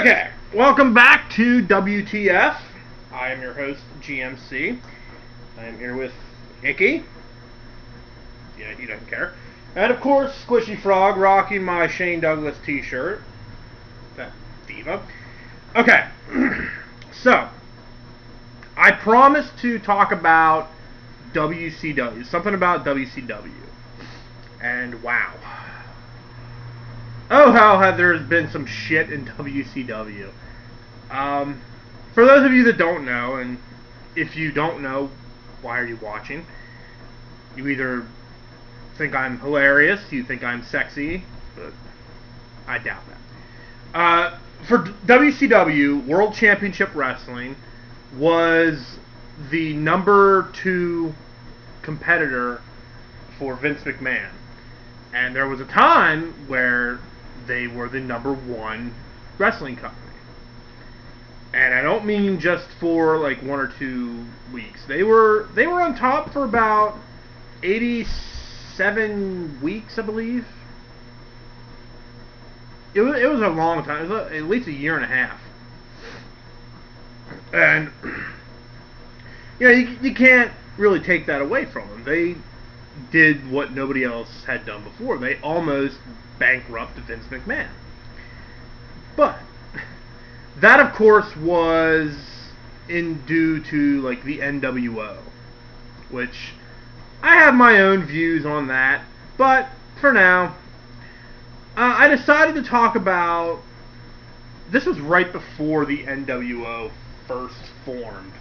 Okay, welcome back to WTF. I am your host, GMC. I am here with Icky. Yeah, he doesn't care. And of course, Squishy Frog, rocking my Shane Douglas t-shirt. That diva. Okay, so, I promised to talk about WCW, something about WCW. And wow. Oh, how have there been some shit in WCW. For those of you that don't know, and if you don't know, why are you watching? You either think I'm hilarious, you think I'm sexy, but I doubt that. For WCW, World Championship Wrestling was the number 2 competitor for Vince McMahon. And there was a time where they were the number 1 wrestling company. And I don't mean just for like 1 or 2 weeks. They were on top for about 87 weeks, I believe. It was a long time. It was at least a year and a half. And you can't really take that away from them. They did what nobody else had done before. They almost bankrupted Vince McMahon. But that, of course, was due to like the NWO, which I have my own views on that. But for now, I decided to talk about. This was right before the NWO first formed,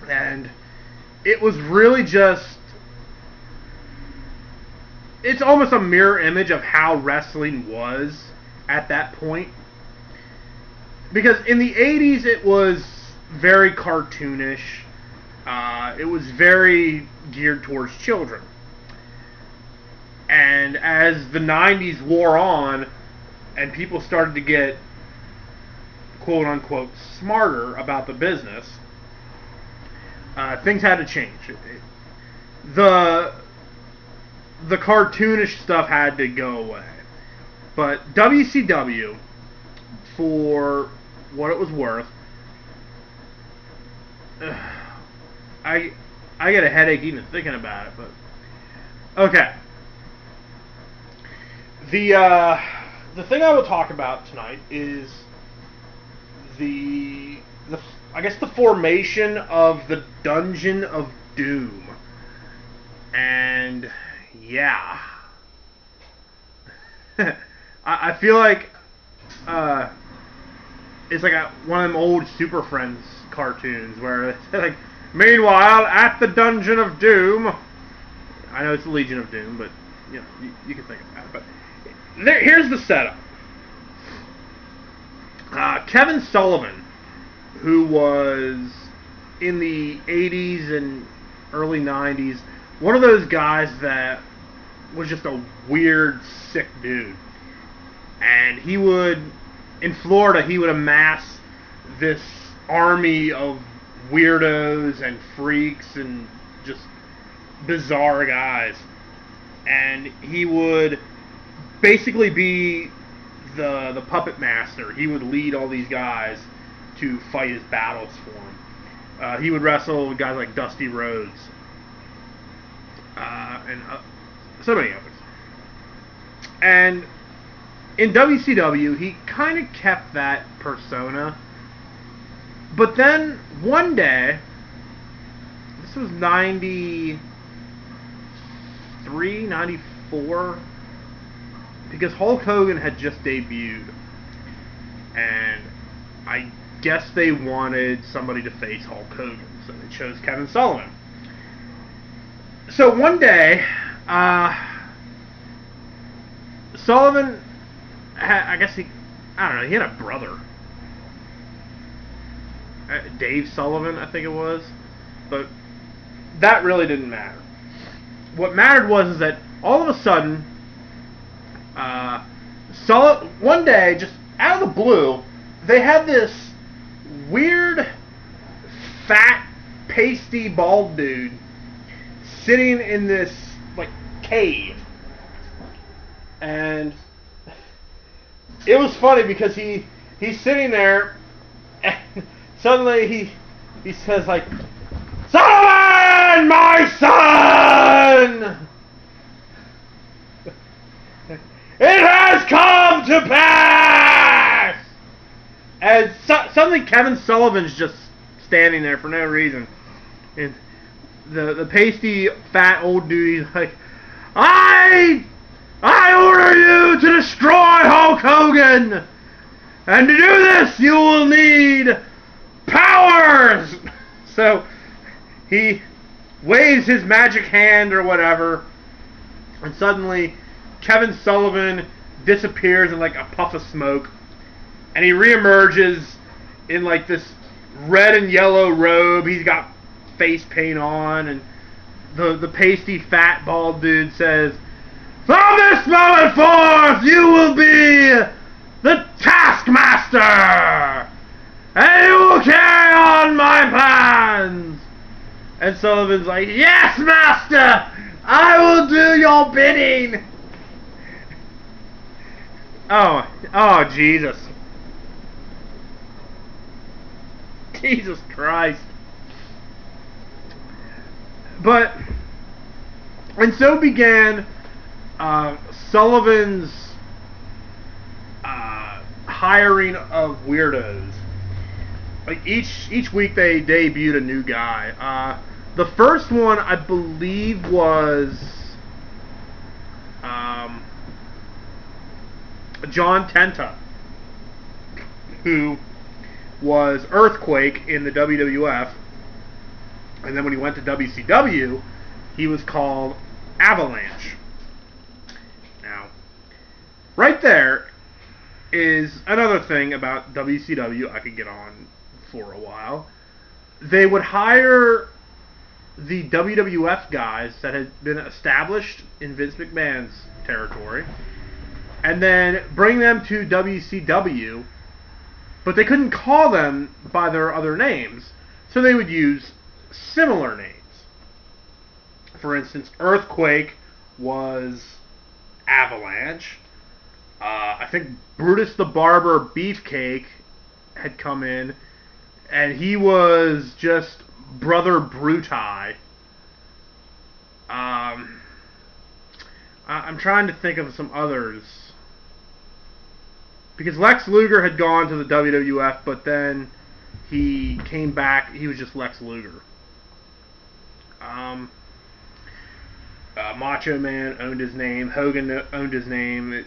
and it was really just. It's almost a mirror image of how wrestling was at that point. Because in the 80s, it was very cartoonish. It was very geared towards children. And as the 90s wore on, and people started to get, quote-unquote, smarter about the business, things had to change. The cartoonish stuff had to go away. But WCW, for what it was worth, I get a headache even thinking about it. But okay, the thing I will talk about tonight is the I guess the formation of the Dungeon of Doom. And yeah, I feel like it's like one of them old Super Friends cartoons where it's like, meanwhile, at the Dungeon of Doom. I know it's the Legion of Doom, but you know, you can think of that. But here's the setup. Kevin Sullivan, who was in the 80s and early 90s, one of those guys that was just a weird, sick dude. And he would, in Florida, he would amass this army of weirdos and freaks and just bizarre guys. And he would basically be the puppet master. He would lead all these guys to fight his battles for him. He would wrestle with guys like Dusty Rhodes. And so many others. And in WCW, he kind of kept that persona. But then, one day, this was 93, 94, because Hulk Hogan had just debuted. And I guess they wanted somebody to face Hulk Hogan, so they chose Kevin Sullivan. So one day, Sullivan, I don't know, he had a brother. Dave Sullivan, I think it was. But that really didn't matter. What mattered was that all of a sudden, one day, just out of the blue, they had this weird, fat, pasty, bald dude sitting in this, like, cave. And it was funny because he's sitting there, and suddenly he says like, "Sullivan, my son! It has come to pass!" And suddenly Kevin Sullivan's just standing there for no reason. And the pasty, fat old dude, he's like, I order you to destroy Hulk Hogan! And to do this, you will need powers! So, he waves his magic hand or whatever, and suddenly Kevin Sullivan disappears in like a puff of smoke, and he reemerges in like this red and yellow robe. He's got face paint on, and the pasty fat bald dude says, "From this moment forth, you will be the Taskmaster, and you will carry on my plans." And Sullivan's like, "Yes, Master, I will do your bidding." Oh, Jesus. Jesus Christ. And so began Sullivan's hiring of weirdos. Like each week they debuted a new guy. The first one I believe was John Tenta, who was Earthquake in the WWF, and then when he went to WCW, he was called Avalanche. Now, right there is another thing about WCW I could get on for a while. They would hire the WWF guys that had been established in Vince McMahon's territory, and then bring them to WCW, but they couldn't call them by their other names, so they would use similar names. For instance, Earthquake was Avalanche. I think Brutus the Barber Beefcake had come in, and he was just Brother Brutai. I'm trying to think of some others, because Lex Luger had gone to the WWF, but then he came back. He was just Lex Luger. Macho Man owned his name. Hogan owned his name.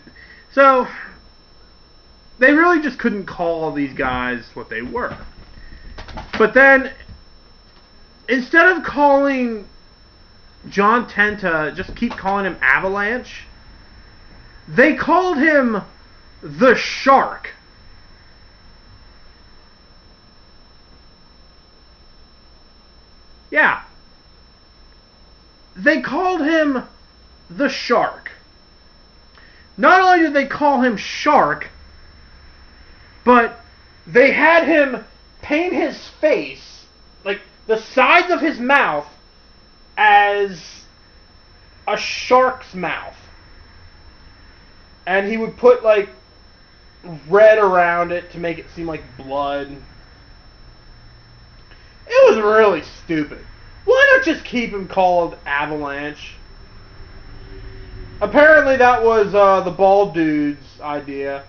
So they really just couldn't call these guys what they were. But then, instead of calling John Tenta, just keep calling him Avalanche, they called him the Shark. Yeah. They called him the Shark. Not only did they call him Shark, but they had him paint his face, like the sides of his mouth, as a shark's mouth. And he would put like red around it to make it seem like blood. It was really stupid. Why not just keep him called Avalanche? Apparently that was the bald dude's idea.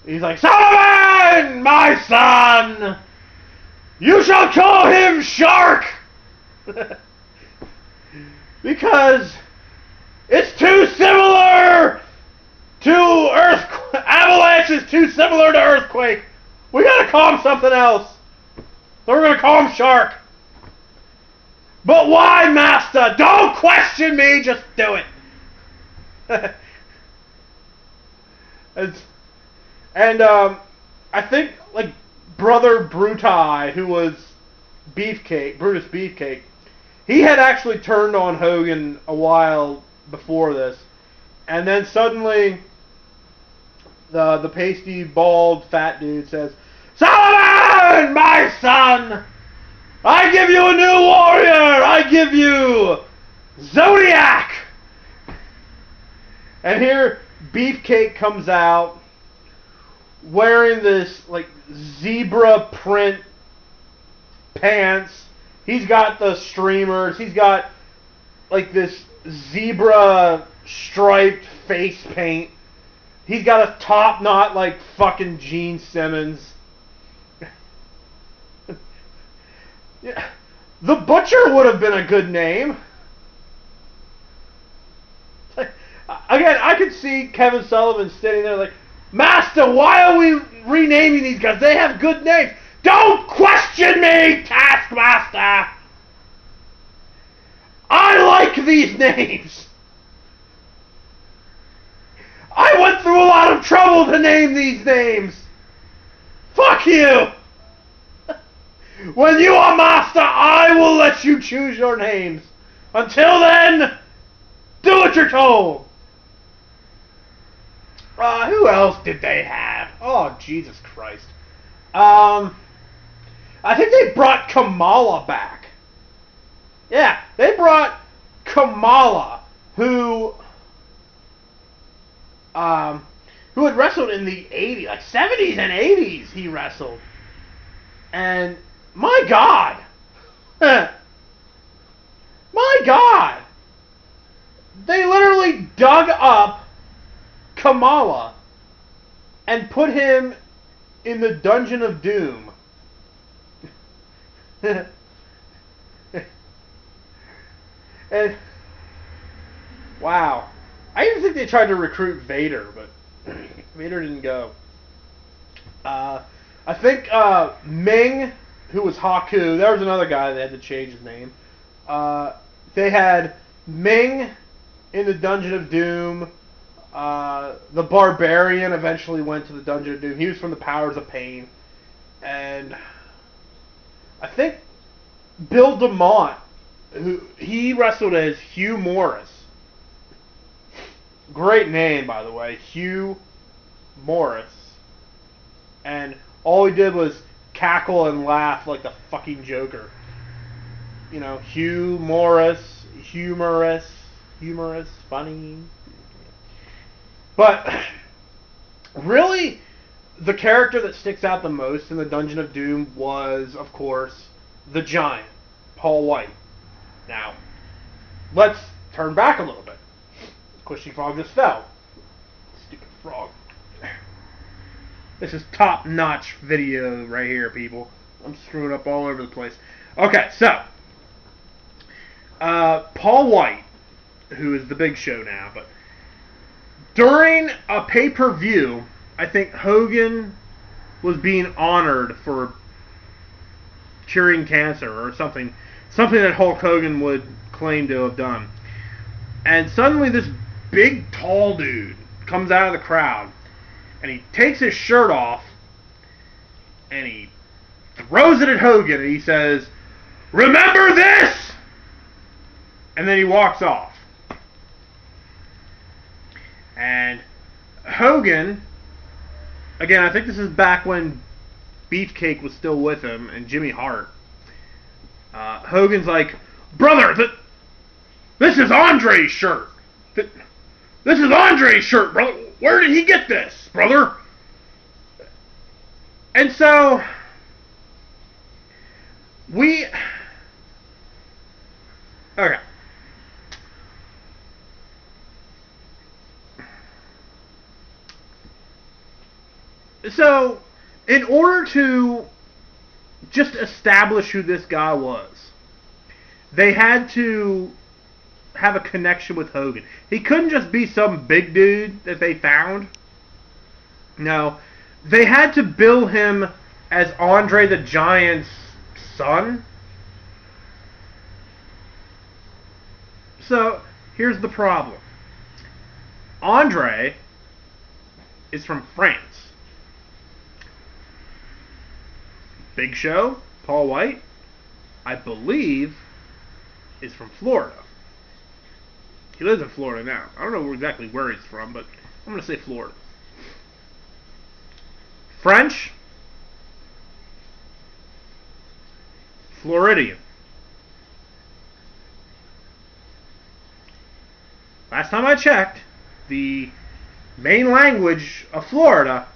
He's like, "Sullivan, my son! You shall call him Shark!" Because it's too similar to Earthquake. Avalanche is too similar to Earthquake. We gotta call him something else. So we're gonna call him Shark. But why, Master? Don't question me, just do it. and I think like Brother Brutai, who was Brutus Beefcake, he had actually turned on Hogan a while before this, and then suddenly the pasty, bald, fat dude says, "Sullivan, my son! I give you a new warrior! I give you Zodiac!" And here Beefcake comes out wearing this like zebra print pants. He's got the streamers. He's got like this zebra striped face paint. He's got a top knot like fucking Gene Simmons. Yeah. The Butcher would have been a good name. Again, I could see Kevin Sullivan sitting there like, Master, why are we renaming these guys? They have good names. Don't question me, Taskmaster. I like these names. I went through a lot of trouble to name these names. Fuck you. When you are master, I will let you choose your names. Until then, do what you're told. Who else did they have? Oh, Jesus Christ. I think they brought Kamala back. Yeah, they brought Kamala, who had wrestled in the 80s, like 70s and 80s he wrestled. And my God. My God. They literally dug up Kamala and put him in the Dungeon of Doom. And wow. I even think they tried to recruit Vader, but Vader didn't go. I think Ming, who was Haku, there was another guy that had to change his name. They had Ming in the Dungeon of Doom. The Barbarian eventually went to the Dungeon of Doom. He was from the Powers of Pain. And I think Bill DeMont, he wrestled as Hugh Morris. Great name, by the way, Hugh Morris. And all he did was cackle and laugh like the fucking Joker. You know, Hugh Morris, humorous, funny. But really, the character that sticks out the most in the Dungeon of Doom was, of course, the Giant, Paul White. Now, let's turn back a little bit. Squishy Frog just fell. Stupid frog. This is top-notch video right here, people. I'm screwing up all over the place. Okay, so Paul White, who is the Big Show now, but during a pay-per-view, I think Hogan was being honored for curing cancer or something that Hulk Hogan would claim to have done. And suddenly this big, tall dude comes out of the crowd, and he takes his shirt off, and he throws it at Hogan, and he says, "Remember this!" And then he walks off. And Hogan, again, I think this is back when Beefcake was still with him, and Jimmy Hart. Hogan's like, "Brother, this is Andre's shirt. This is Andre's shirt, brother. Where did he get this, brother?" And so okay. So, in order to just establish who this guy was, they had to have a connection with Hogan. He couldn't just be some big dude that they found. No, they had to bill him as Andre the Giant's son. So, here's the problem. Andre is from France. Big Show, Paul White, I believe, is from Florida. He lives in Florida now. I don't know exactly where he's from, but I'm going to say Florida. French, Floridian. Last time I checked, the main language of Florida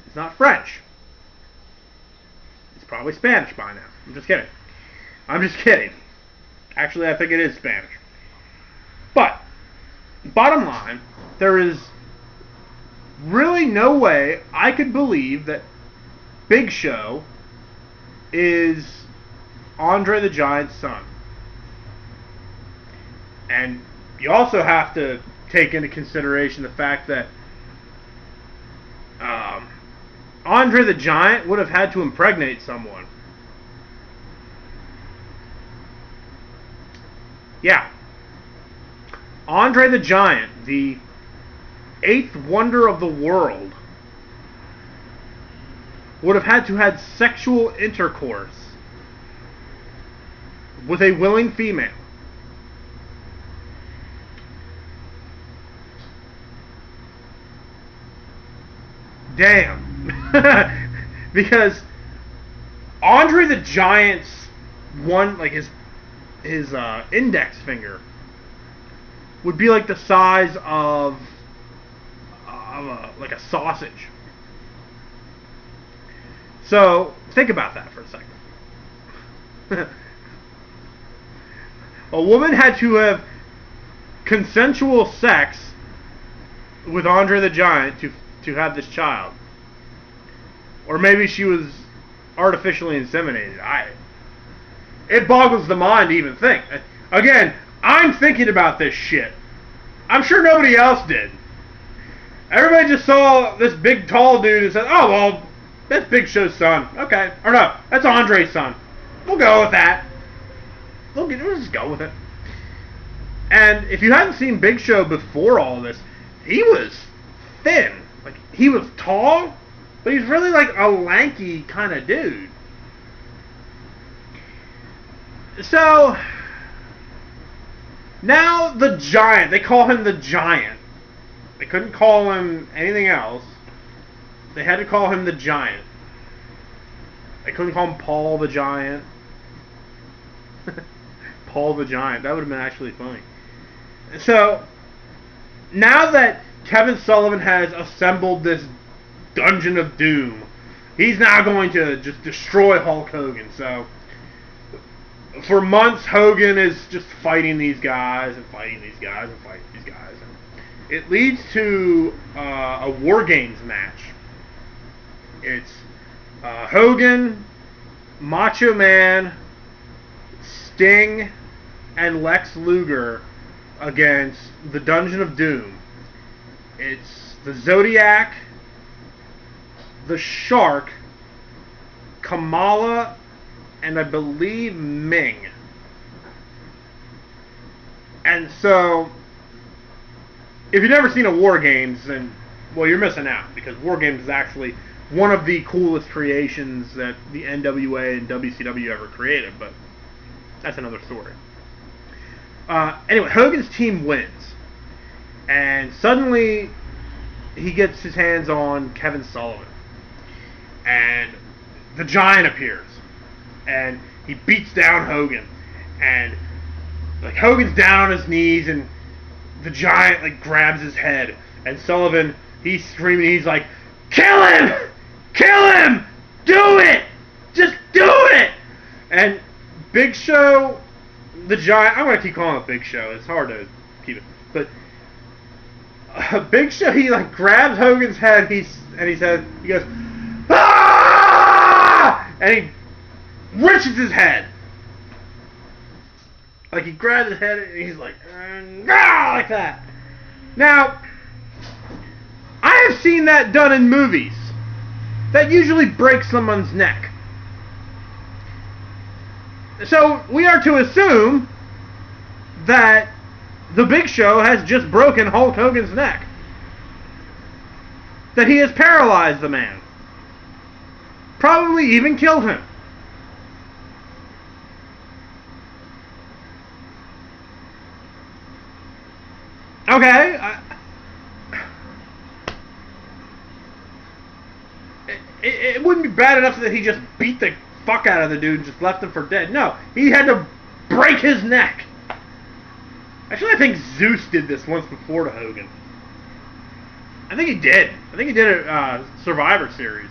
is It's not French. It's probably Spanish by now. I'm just kidding. I'm just kidding. Actually, I think it is Spanish. But, bottom line, there is really no way I could believe that Big Show is Andre the Giant's son. And you also have to take into consideration the fact that Andre the Giant would have had to impregnate someone. Yeah. Andre the Giant, the eighth wonder of the world, would have had to have sexual intercourse with a willing female. Damn. Because Andre the Giant's one, like his index finger would be like the size of like a sausage. So think about that for a second. A woman had to have consensual sex with Andre the Giant to have this child. Or maybe she was artificially inseminated. It boggles the mind to even think. Again, I'm thinking about this shit. I'm sure nobody else did. Everybody just saw this big tall dude and said, oh, well, that's Big Show's son. Okay. Or no, that's Andre's son. We'll go with that. We'll just go with it. And if you hadn't seen Big Show before all this, he was thin. Like, he was tall, but he's really like a lanky kind of dude. So, now the Giant, they call him the Giant. They couldn't call him anything else. They had to call him the Giant. They couldn't call him Paul the Giant. Paul the Giant. That would have been actually funny. So, now that Kevin Sullivan has assembled this Dungeon of Doom, he's now going to just destroy Hulk Hogan. So, for months, Hogan is just fighting these guys and fighting these guys and fighting these guys. And it leads to a War Games match. It's Hogan, Macho Man, Sting, and Lex Luger against the Dungeon of Doom. It's the Zodiac, the Shark, Kamala, and I believe Ming. And so, if you've never seen a War Games, then, well, you're missing out, because War Games is actually one of the coolest creations that the NWA and WCW ever created, but that's another story. Anyway, Hogan's team wins, and suddenly he gets his hands on Kevin Sullivan, and the Giant appears, and he beats down Hogan, and like Hogan's down on his knees, and the Giant like grabs his head, and Sullivan, he's screaming, he's like, "Kill him! Kill him! Do it! Just do it!" And Big Show, the Giant, I'm going to keep calling it Big Show, it's hard to keep it, but Big Show, he like grabs Hogan's head, he goes, "Ah!" and he wrenches his head. Like, he grabs his head and he's like, "Ah!" like that. Now, I have seen that done in movies. That usually breaks someone's neck. So, we are to assume that the Big Show has just broken Hulk Hogan's neck. That he has paralyzed the man. Probably even killed him. Okay. It wouldn't be bad enough that he just beat the fuck out of the dude and just left him for dead. No, he had to break his neck. Actually, I think Zeus did this once before to Hogan. I think he did. I think he did a Survivor Series.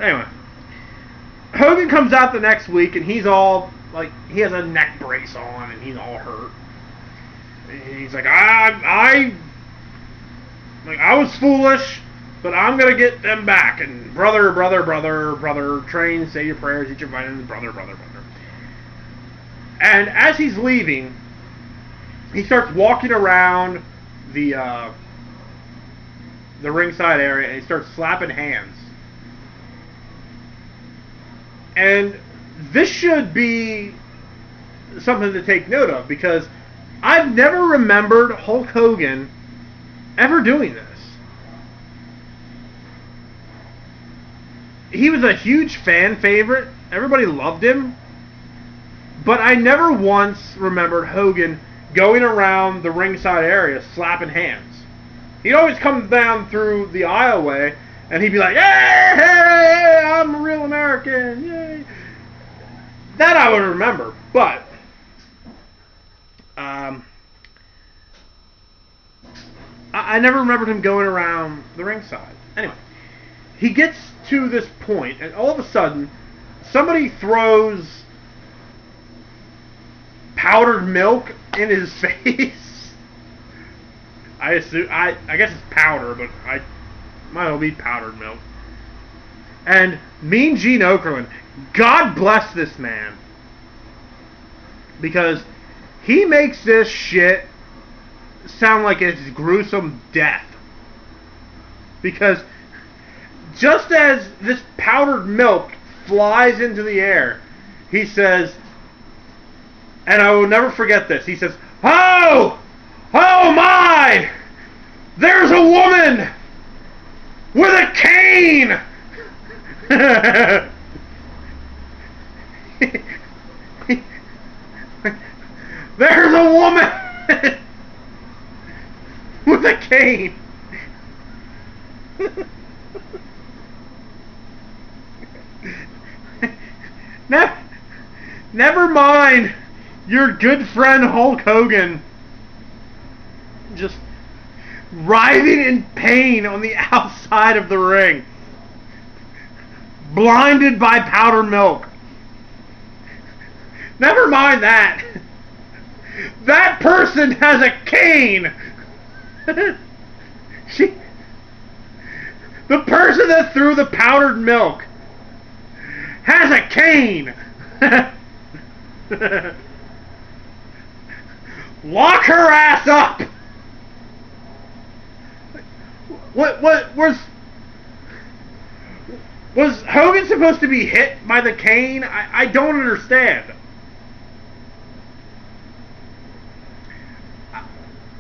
Anyway, Hogan comes out the next week and he's all like, he has a neck brace on and he's all hurt. And he's like, I was foolish, but I'm gonna get them back. And brother, train, say your prayers, eat your vitamins, brother. And as he's leaving, he starts walking around the ringside area and he starts slapping hands. And this should be something to take note of, because I've never remembered Hulk Hogan ever doing this. He was a huge fan favorite. Everybody loved him. But I never once remembered Hogan going around the ringside area slapping hands. He'd always come down through the aisleway and he'd be like, hey, I'm a real American, yay. That I would remember, but I never remembered him going around the ringside. Anyway, he gets to this point, and all of a sudden, somebody throws powdered milk in his face. I guess it's powder, but I might as well be powdered milk. And Mean Gene Okerlund, God bless this man, because he makes this shit sound like it's gruesome death. Because just as this powdered milk flies into the air, he says, and I will never forget this, he says, oh my, there's a woman with a cane. There's a woman with a cane. Never mind your good friend Hulk Hogan just writhing in pain on the outside of the ring, blinded by powdered milk. Never mind that. That person has a cane. The person that threw the powdered milk has a cane. Lock her ass up. What was Hogan supposed to be hit by the cane? I don't understand.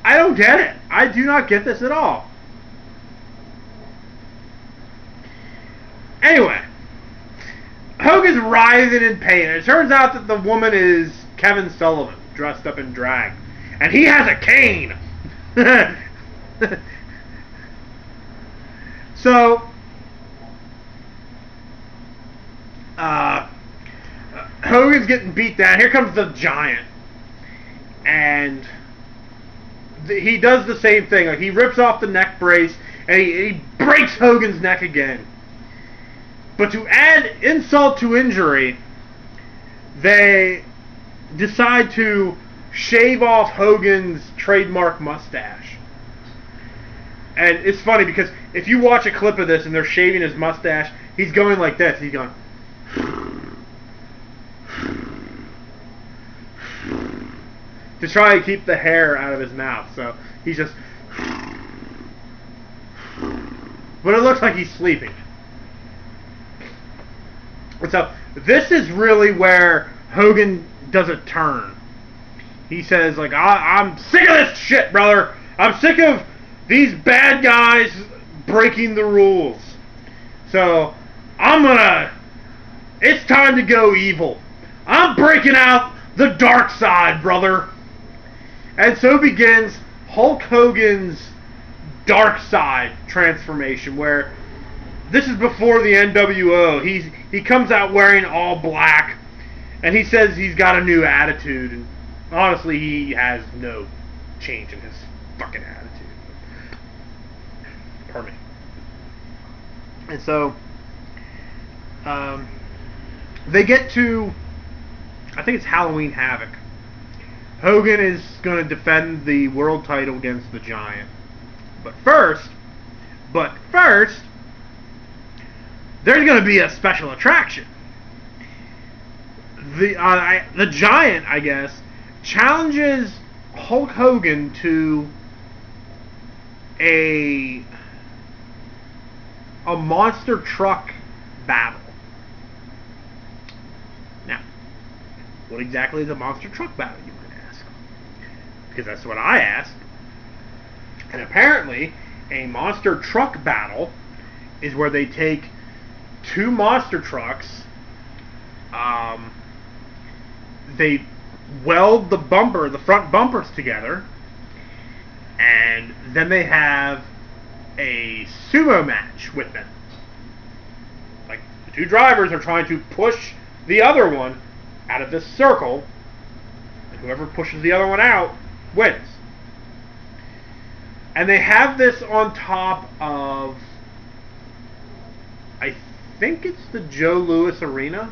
I don't get it. I do not get this at all. Anyway, Hogan's writhing in pain. It turns out that the woman is Kevin Sullivan, dressed up in drag. And he has a cane. So, Hogan's getting beat down. Here comes the Giant. And he does the same thing. Like, he rips off the neck brace and he breaks Hogan's neck again. But to add insult to injury, they decide to shave off Hogan's trademark mustache. And it's funny because if you watch a clip of this and they're shaving his mustache, he's going like this. He's going to try to keep the hair out of his mouth. So he's just, but it looks like he's sleeping. And so this is really where Hogan does a turn. He says, like, I'm sick of this shit, brother. I'm sick of these bad guys breaking the rules. So it's time to go evil. I'm breaking out the dark side, brother. And so begins Hulk Hogan's dark side transformation, where this is before the NWO. He comes out wearing all black, and he says he's got a new attitude. And honestly, he has no change in his fucking attitude. And so um, they get to, I think it's Halloween Havoc. Hogan is going to defend the world title against the Giant. But first, there's going to be a special attraction. The Giant, I guess, challenges Hulk Hogan to a monster truck battle. Now, what exactly is a monster truck battle, you might ask? Because that's what I asked. And apparently, a monster truck battle is where they take two monster trucks, they weld the front bumpers together, and then they have a sumo match with them. Like, the two drivers are trying to push the other one out of this circle, and whoever pushes the other one out wins. And they have this on top of, I think it's the Joe Louis Arena.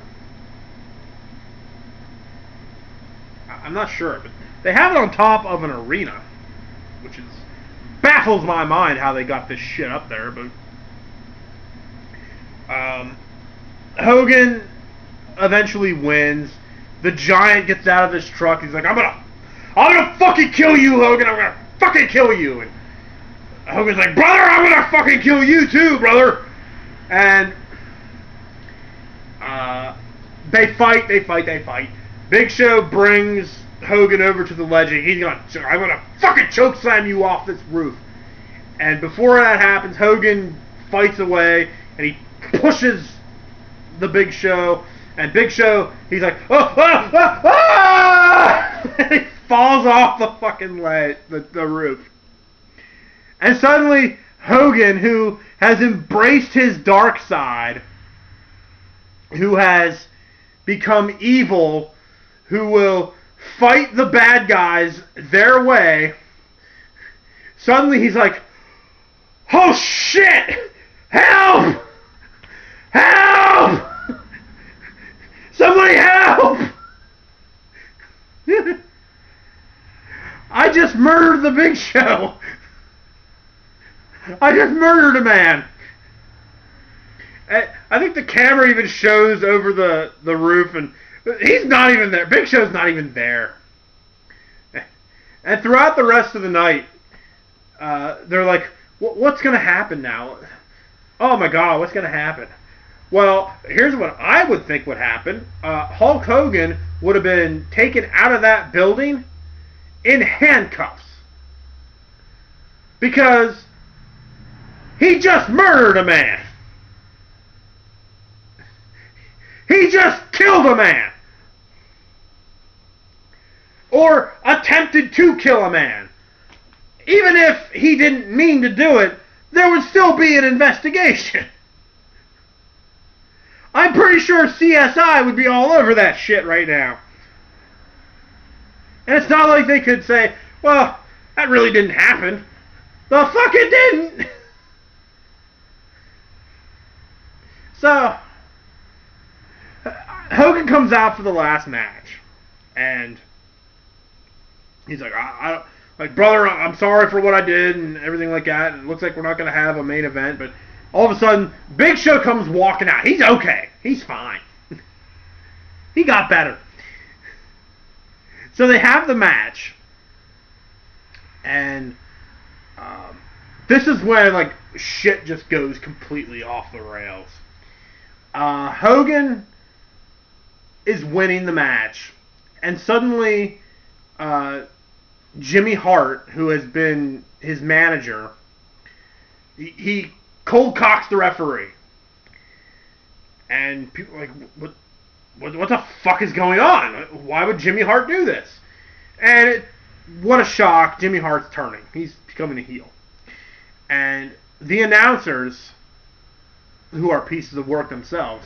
I'm not sure, but they have it on top of an arena, which baffles my mind how they got this shit up there. But Hogan eventually wins. The Giant gets out of this truck. He's like, I'm gonna fucking kill you, Hogan. I'm gonna fucking kill you. And Hogan's like, brother, I'm gonna fucking kill you too, brother. And they fight. Big Show brings Hogan over to the ledge. I'm gonna fucking choke slam you off this roof. And before that happens, Hogan fights away and he pushes the Big Show. And Big Show, he's like, and he falls off the fucking ledge, the roof. And suddenly, Hogan, who has embraced his dark side, who has become evil, who will fight the bad guys their way, suddenly he's like, oh shit! Help! Help! Somebody help! I just murdered the Big Show! I just murdered a man! I think the camera even shows over the roof, and he's not even there. Big Show's not even there. And throughout the rest of the night, they're like, what's going to happen now? Oh my God, what's going to happen? Well, here's what I would think would happen. Hulk Hogan would have been taken out of that building in handcuffs. Because he just murdered a man. He just killed a man. Or attempted to kill a man. Even if he didn't mean to do it, there would still be an investigation. I'm pretty sure CSI would be all over that shit right now. And it's not like they could say, well, that really didn't happen. The fuck it didn't! So, Hogan comes out for the last match, and he's like, brother, I'm sorry for what I did and everything like that. And it looks like we're not going to have a main event, but all of a sudden, Big Show comes walking out. He's okay. He's fine. He got better. So they have the match, and this is when like shit just goes completely off the rails. Hogan is winning the match, and suddenly Jimmy Hart, who has been his manager, he cold cocks the referee, and people are like, what the fuck is going on? Why would Jimmy Hart do this? And what a shock! Jimmy Hart's turning; he's becoming a heel, and the announcers, who are pieces of work themselves,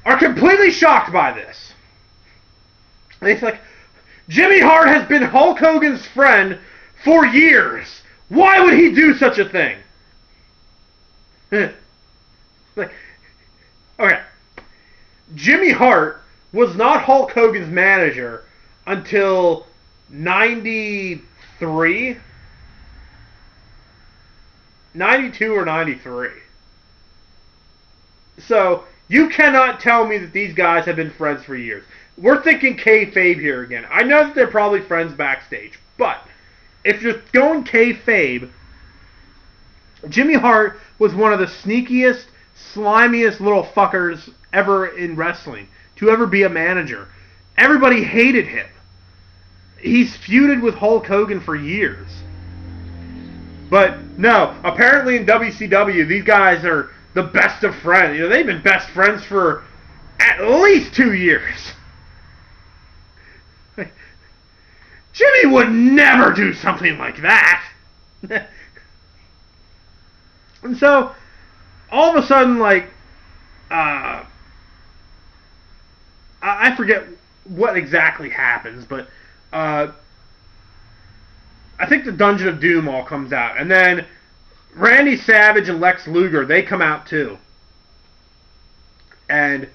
are completely shocked by this. And it's like, Jimmy Hart has been Hulk Hogan's friend for years. Why would he do such a thing? Like, okay, Jimmy Hart was not Hulk Hogan's manager until 93, 92 or 93. So, you cannot tell me that these guys have been friends for years. We're thinking kayfabe here again. I know that they're probably friends backstage, but if you're going kayfabe, Jimmy Hart was one of the sneakiest, slimiest little fuckers ever in wrestling to ever be a manager. Everybody hated him. He's feuded with Hulk Hogan for years. But no, apparently in WCW, these guys are the best of friends. You know, they've been best friends for at least 2 years. Jimmy would never do something like that. And so, all of a sudden, like, I forget what exactly happens, but I think the Dungeon of Doom all comes out, and then Randy Savage and Lex Luger, they come out too. And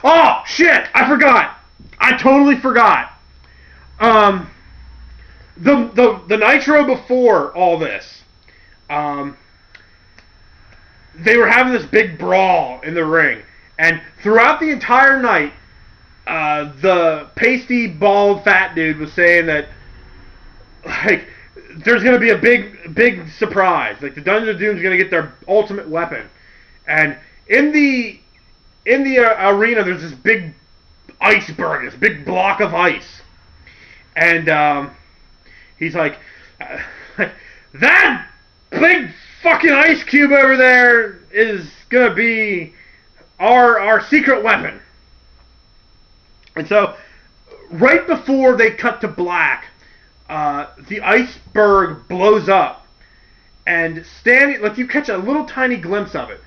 oh shit, I forgot. I totally forgot. The Nitro before all this, they were having this big brawl in the ring, and throughout the entire night, the pasty, bald, fat dude was saying that, like, there's going to be a big surprise. Like, the Dungeon of Doom is going to get their ultimate weapon. And in the arena, there's this big iceberg, this big block of ice. And he's like, that big fucking ice cube over there is going to be our secret weapon. And so, right before they cut to black, the iceberg blows up, and standing, like, you catch a little tiny glimpse of it.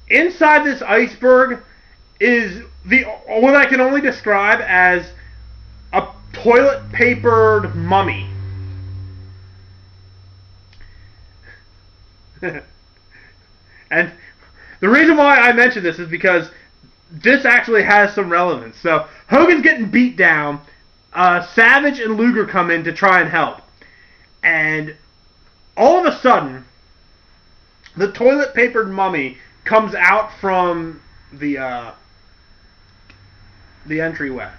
Inside this iceberg is what I can only describe as a toilet papered mummy. And the reason why I mention this is because this actually has some relevance. So, Hogan's getting beat down. Savage and Luger come in to try and help. And all of a sudden, the toilet papered mummy comes out from the entryway.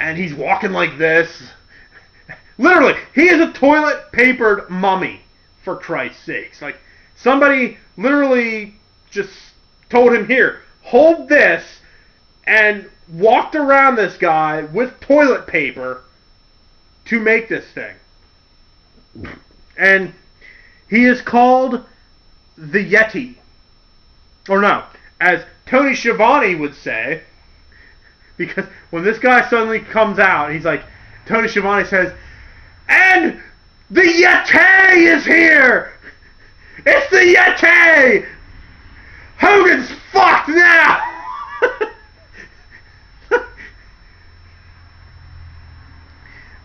And he's walking like this. Literally, he is a toilet papered mummy, for Christ's sakes. Like, somebody literally just told him, here, hold this, and walked around this guy with toilet paper to make this thing. And he is called the Yeti. Or no, as Tony Schiavone would say, because when this guy suddenly comes out, he's like, Tony Schiavone says, and the Yeti is here! It's the Yeti! Hogan's fucked now!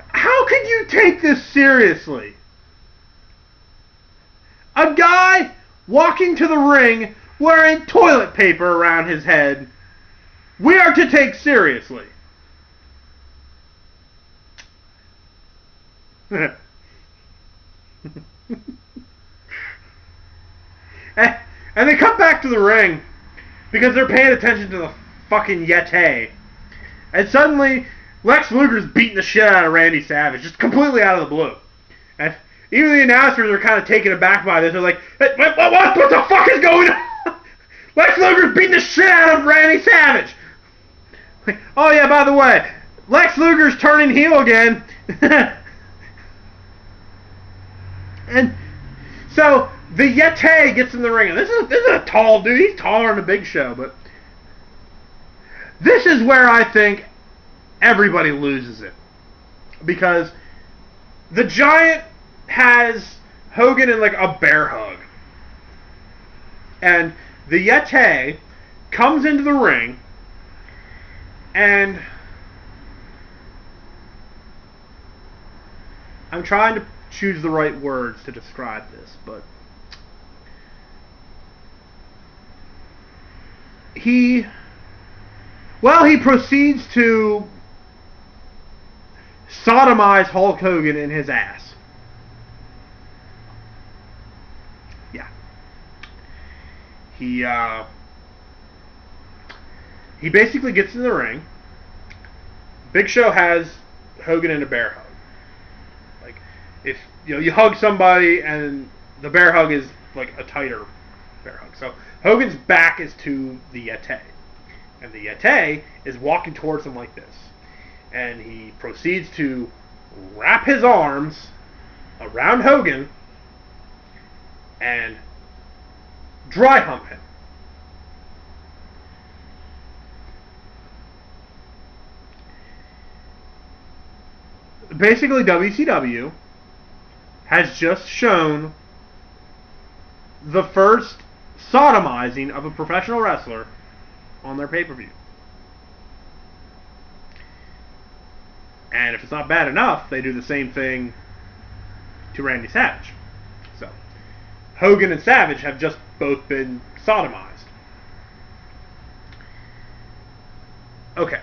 How can you take this seriously? A guy walking to the ring wearing toilet paper around his head, we are to take seriously. And they come back to the ring because they're paying attention to the fucking Yeti. And suddenly, Lex Luger's beating the shit out of Randy Savage, just completely out of the blue. And even the announcers are kind of taken aback by this. They're like, hey, what the fuck is going on? Lex Luger's beating the shit out of Randy Savage. Like, oh yeah, by the way, Lex Luger's turning heel again. And so the Yeti gets in the ring. And this is a tall dude. He's taller than the Big Show, but this is where I think everybody loses it. Because the Giant has Hogan in like a bear hug. And the Yeti comes into the ring and I'm trying to choose the right words to describe this, but he proceeds to sodomize Hulk Hogan in his ass. Yeah. He basically gets in the ring. Big Show has Hogan in a bear hug. Like, if you hug somebody and the bear hug is like a tighter bear hug. So Hogan's back is to the Yeti, and the Yeti is walking towards him like this, and he proceeds to wrap his arms around Hogan and dry hump him. Basically, WCW has just shown the first sodomizing of a professional wrestler on their pay-per-view. And if it's not bad enough, they do the same thing to Randy Savage. So, Hogan and Savage have just both been sodomized. Okay.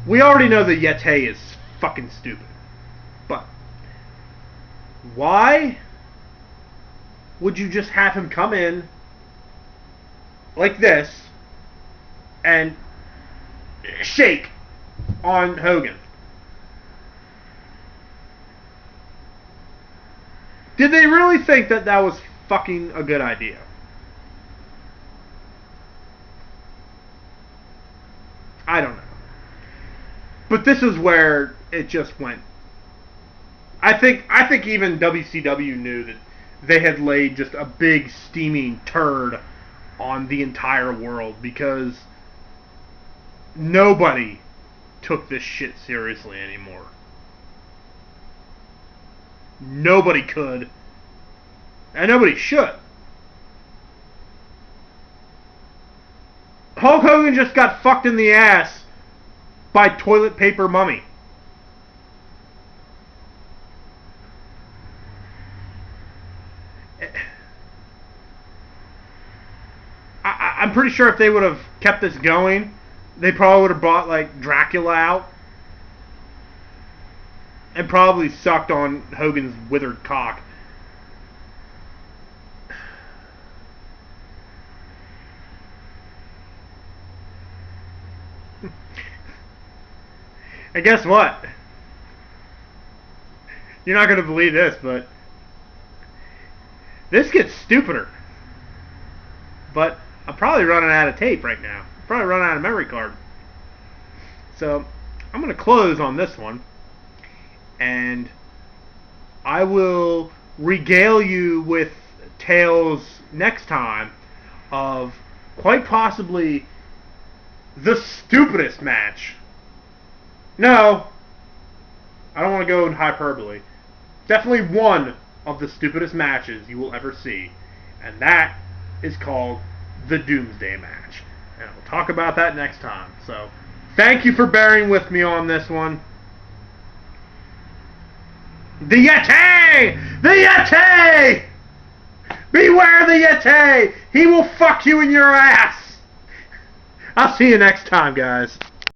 We already know that Yeti is fucking stupid. But why would you just have him come in like this and shake on Hogan? Did they really think that that was fucking a good idea? I don't know. But this is where it just went. I think even WCW knew that they had laid just a big steaming turd on the entire world, because nobody took this shit seriously anymore. Nobody could. And nobody should. Hulk Hogan just got fucked in the ass by toilet paper mummy. I'm pretty sure if they would have kept this going, they probably would have brought like Dracula out and probably sucked on Hogan's withered cock. And guess what? You're not going to believe this, but this gets stupider. But I'm probably running out of tape right now. I'm probably running out of memory card. So I'm going to close on this one, and I will regale you with tales next time of quite possibly the stupidest match. No, I don't want to go in hyperbole. Definitely one of the stupidest matches you will ever see. And that is called the Doomsday Match. And we'll talk about that next time. So, thank you for bearing with me on this one. The Yeti! The Yeti! Beware the Yeti! He will fuck you in your ass! I'll see you next time, guys.